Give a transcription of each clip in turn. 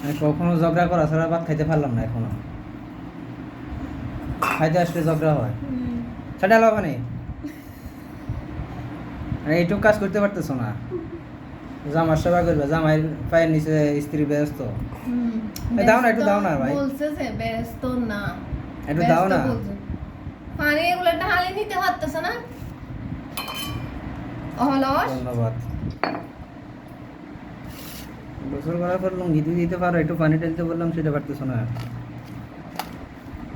আমি কখনো ঝগড়া করা ছাড়া ভাত খাইতে পারলাম না এখনো। খাইতে আসলে ঝগড়া হয়। সেটা হলো ওখানে এইটুকু কাজ করতে পারতেছো না। জামার সেবা করবে, জামাইয়ের পায়ের নিচে স্ত্রী ব্যস্ত। দাও না, একটু দাও না ভাই, বলছে যে ব্যস্ত না, একটু দাও না। পানি এগুলো ঢালে নিতে পারতেছ না। অলস ধন্যবাদ। গোসল করার পর লুঙ্গি দিয়ে দিতে পারো, একটু পানি ঢালতে বললাম সেটা পারতেছো না।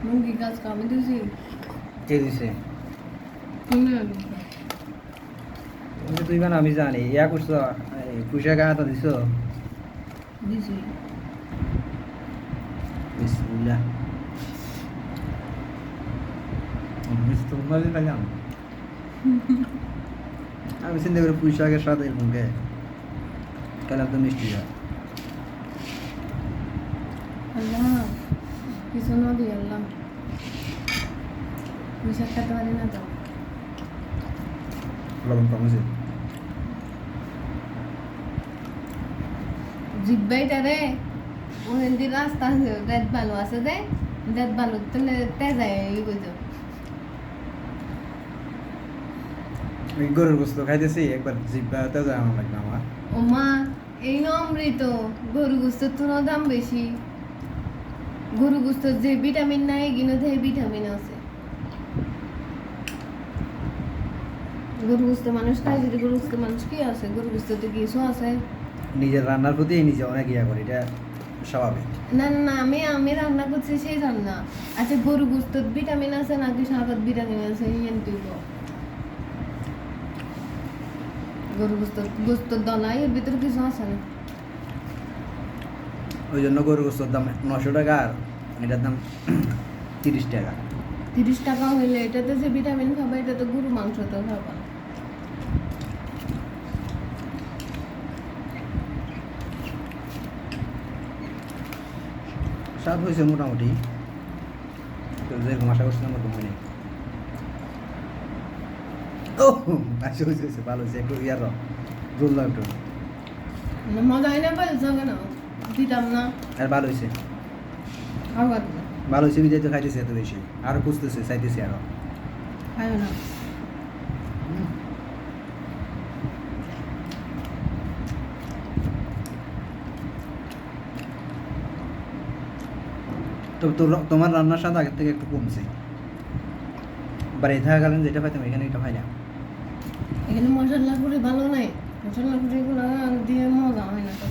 লুঙ্গি কাজ কামে দিছি। কে দিছে? তুমি তুই বানা, আমি জানি ইয়া করছো, পুষা গায়ে তো দিছো। দিছি। বিসমিল্লাহ। মিষ্টি মাঝে খাইলাম। আমি চিন্তা করি পুঁই শাকের স্বাদ এরকম গে খেলাম তো মিষ্টি হয়। আল্লাহ কিছু না দিয়ে আল্লাহ পয়সা খেতে পারি না তো। লবণ কম হয়েছে। জিব্বাইটা রে ওখান দিয়ে রাস্তা আছে, রেড বালু আছে যে রেড বালু তাহলে তেজায় এই বুঝো। এই গরুর গোস্ত খাইতেছি একবার জিব্বাতে যায় আমার লাগবে আমার। ও মা এই অমৃত, গরু গোস্তের তো দাম বেশি। গরু গোস্তের যে ভিটামিন নাই এগুলো যে ভিটামিন আছে। গরু গোস্ত মানুষ খায়, যদি গরু গোস্ত মানুষ কি আছে, গরু গোস্ততে কিছু আছে। নিজের রান্নার প্রতি নিজে অনেক ইয়া করি, এটা স্বাভাবিক। না না না, আমি রান্না করছি সেই রান্না। আচ্ছা গরু গোস্তত ভিটামিন আছে নাকি শাকত ভিটামিন আছে তুই বল। গরু গোস্তর দলা এর ভিতরে কিছু আছে না। ওই জন্য গরুর গোস্তর দাম 900 টাকা আর এটার দাম 30 টাকা। 30 টাকা হইলে এটাতে যে ভিটামিন খাবে, এটা তো গরু মাংস তো খাবা। স্বাদ হয়েছে মোটামুটি, যেরকম আশা করছিলাম ওরকম হয়নি। ও আশা হয়েছে, ভালো হয়েছে, একটু ইয়ার রোল দাও একটু। মজা হয় না বলছো কেন? দিতাম না। আর ভালো হয়েছে, খাবার ভালো হয়েছে, বিদায় তো খাইতেছে এত বেশি, আরো খুঁজতেছে, চাইতেছে আরো। খাইও না। তো তোমার রান্নার স্বাদ আগের থেকে একটু কমছে। বাড়ি থাকাকালীন যেটা পাইতাম এখানে এটা পাই না। এখানে মশলা গুঁড়ি ভালো নাই, মশলা গুঁড়িগুলো দিয়ে মজা হয় না তো।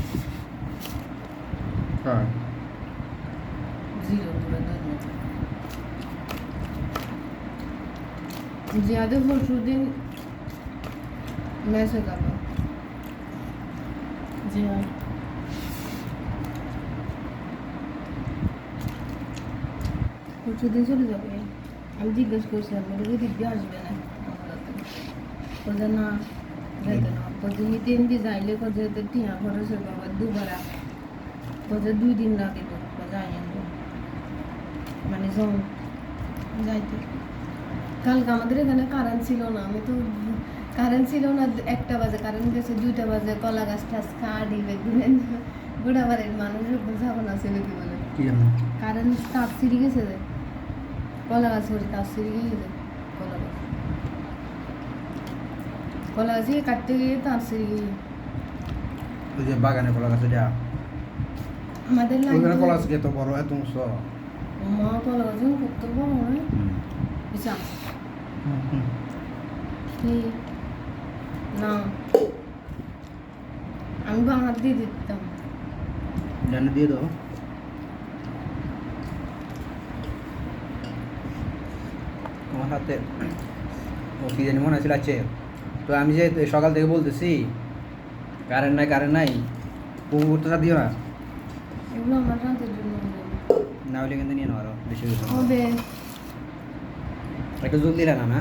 হ্যাঁ, জিরো গুঁড়ো জিয়াদে পরশু দিন মেসে যাবো। জিয়া পরশু দিন চলে যাবে। আমি জিজ্ঞেস করছিলাম বলে দিক দিয়ে আসবে না, বলছে না যেতে না। বলছে নিতেন দিয়ে যাইলে কোথায় টিয়া খরচ হবে দুবার, বলছে 2 দিন লাগে তো যাই মানে যখন যাইতে। কালকে আমাদের এখানে কারেন্ট ছিল না, আমি তো কারেন্ট ছিল না 1টা বাজে, কারেন্ট গেছে 2টা বাজে। কলা গাছ টাছ কাটিবে বুড়া বাড়ির মানুষ যাবো না ছিল কি বলে কি জানো কারেন্ট তার ছিঁড়ে গেছে যে কলা গাছ ওর তার ছিঁড়ে গিয়েছে। কলা গাছে কাটতে গিয়ে তার ছিঁড়ে গিয়ে ওই যে বাগানে কলা গাছ, এটা আমাদের ওইখানে কলা গাছ এত বড়, এত উঁচু। মা কলা গাছ কত বড় হয় বুঝা কি না, আমি বা হাত দিয়ে দিতাম। ডানে দিয়ে দাও। তোমার হাতে ও কি জানি মনে হয়েছিল আছে। তো আমি যে সকাল থেকে বলতেছি কারেন্ট নাই, কারেন্ট নাই, পুকুরটা দিও না, এগুলো আমার রাতের জন্য না হলে কিন্তু নিয়ে নাও আরো বেশি হবে। একটু জলদি রাখা না।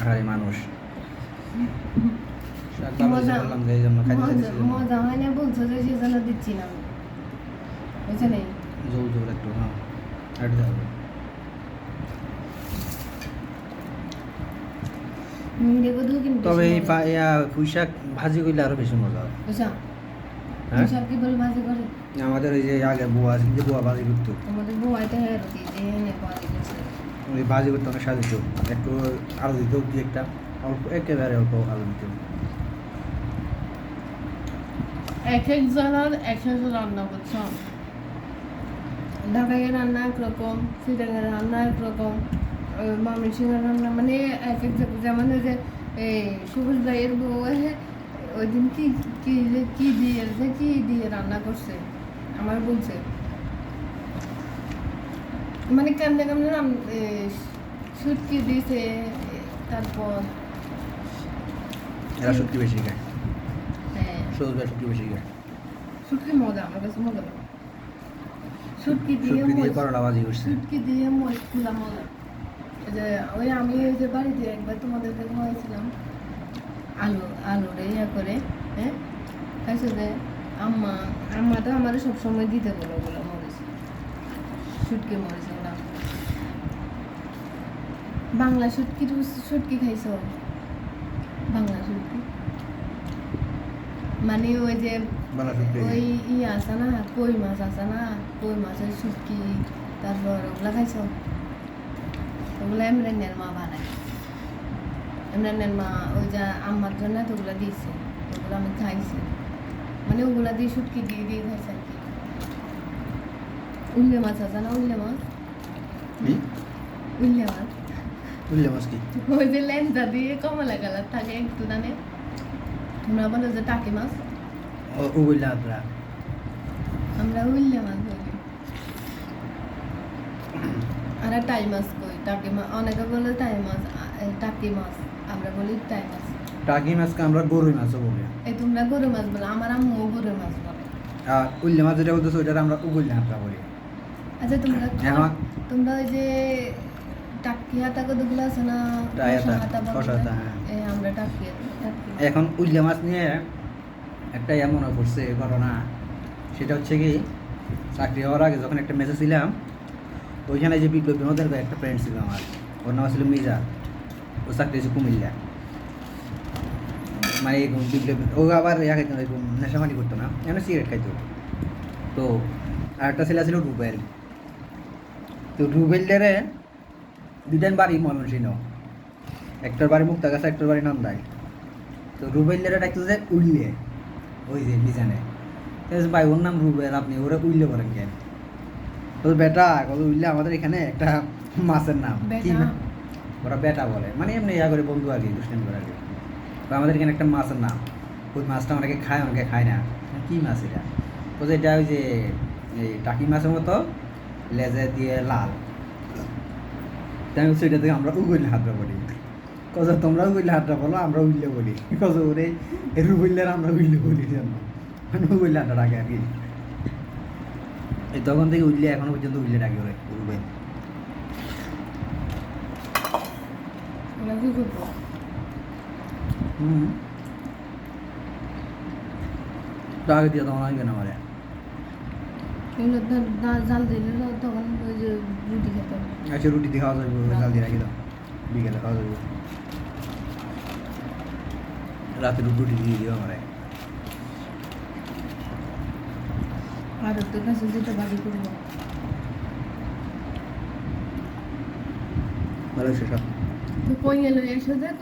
আরে মানুষ শাক ভালো হয়েছে বললাম যে এই জন্য খাইতে চাইতেছি। মজা হয় না বলছো যে সেজন্য দিচ্ছি না আমি, বুঝছে নেই। জল জল একটু, হ্যাঁ একটু যাবে। মিলে বোধহয় কিন্তু তবে এই পুঁই শাক ভাজি করলে আরো বেশি মজা হয়। বুঝা হ্যাঁ সব কি বলে ভাজি করে আমাদের ওই যে আগে বুয়া আছে যে বুয়া ভাজি করতো আমাদের বউয়াইতে হ্যাঁ রুটি যে এনে ভাজি করছে ওই ভাজি করতে অনেক স্বাদ দিত একটু আলু দিত দু একটা অল্প একেবারে অল্প আলু দিত এক এক জনের এক এক রান্না করছো ঢাকাইয়ের রান্না একরকম চিটাঙের রান্না একরকম ময়মনসিংহের রান্না মানে এক এক যেমন ওই যে এই সবুজ ভাইয়ের বউ ওই দিন কি দিয়ে রান্না করছে আমার বলছে মানে কেমনে কেমনে শুটকি দিয়েছে তারপর এরা শুটকি বেশি খায় হ্যাঁ সবুজ ভাই শুটকি বেশি খায় শুটকি মজা আমার কাছে মজা লাগে শুটকি দিয়ে শুটকি দিয়ে মরিচ- করলা ভাজি করছে শুটকি দিয়ে মরিচ খোলা মজা এই যে ওই আমি ওই যে বাড়িতে একবার তোমাদেরকে খাওয়াইছিলাম আলুরে ইয়া করে হ্যাঁ খাইছো যে আম্মা তো আমার সবসময় দিতে বলো ওগুলো মরিচ শুটকি মরিচ ওগুলো বাংলা শুটকি খাইছো বাংলা শুটকি মানে ওই যে বাংলা শুটকি ওই আছে না কই মাছ আছে না কই মাছের শুটকি তারপর ওগুলা খাইছো ওগুলো ইমরানের মা বানায় ইমরানের মা ওই যে আম্মার জন্য তো ওগুলো দিয়েছে ওগুলো আমি খাইছি মানে ওগুলা দিয়ে শুটকি দিয়ে খাইছে আর কি উল্লে মাছ আছে না উল্লে মাছ কি উল্লে মাছ উল্লে মাছ কি ওই যে লেঞ্জা দিয়ে কমলা কালার থাকে একটু দানে তোমরা বলো যে টাকি মাছ উগুল্লা আপনারা আমরা উল্লে মাছ বলি আর টাই মাছ কই টাকি মাছ অনেকে বলে টাই মাছ টাকি মাছ আমরা বলি টাই মাছ টাকি মাছকে আমরা গরুই মাছও বলি এই তোমরা গরু মাছ বলো আমার আম্মু গরু মাছ বলে আর উল্লে মাছ যেটা বলতেছে ওইটা আমরা উগুল্লা আমরা বলি আচ্ছা তোমরা এখন তোমরা ওই যে টাকি হাতা কতগুলো আছে না টাই হাতা, হাতা বলে কষা না? হাতা, হ্যাঁ। এই আমরা টাকি এখন উল্লে মাছ নিয়ে একটা এমন করছে ঘটনা সেটা হচ্ছে কি চাকরি হওয়ার আগে যখন একটা মেসেজ ছিলাম ওইখানে যে বিপ্লবী ওদের একটা ফ্রেন্ড ছিল আমার ওর নাম ছিল মিজা ও চাকরি হচ্ছে কুমিল্লা মানে এরকম বিপ্লবী ও আবার এরকম নেশামানি করতো না এমন সিগারেট খাইতো তো আরেকটা ছেলে ছিল রুবেল তো রুবেলটারে দুইটান বাড়ি ময়মনসিংহ একটার বাড়ি মুক্তাগাছা একটার বাড়ি নান্দাই তো রুবেলটারে ডাকতো যে উল্লে ওই যে মিজানে ভাই ওর নাম রুবেল আপনি ওরা উল্লে বলেন কেন তো বেটা কত উল্লে আমাদের এখানে একটা মাছের নাম কি বেটা? না ওরা বেটা বলে মানে এমনি ইয়া করে বন্ধু আর কি দুষ্টামি করে আর কি তো আমাদের এখানে একটা মাছের নাম ওই মাছটা অনেকে খায় অনেকে খায় না কি মাছ এটা তো যেটা ওই যে এই টাকি মাছের মতো লেজে দিয়ে লাল তাই সেটা থেকে আমরা উগুল্লে হাতটা বলি কত তোমরা উগুল্লে হাতটা বলো আমরা উল্লে বলি কত ওরে রুবুল্লের আমরা উল্লে বলি জন্য মানে উগুল্লে হাতটা ডাকে আর কি এই তখন থেকে উল্লে এখনো পর্যন্ত উল্লে ডাকে ওরে রুবেল আমরা কি করবো হুম ডাকে দিয়ে তখন আসবে না আমার এগুলো জাল দিলে তখন ওই যে রুটি খেতে হবে। আচ্ছা রুটি দিয়ে খাওয়া যাবে জাল দিয়ে রাখি দাও বিকেলে খাওয়া যাবে রাতে রুটি দিয়ে দিও আমার আর তোর কাছে যেটা বাড়ি করবো ভালো সেসব তো কই গেল এসে দেখ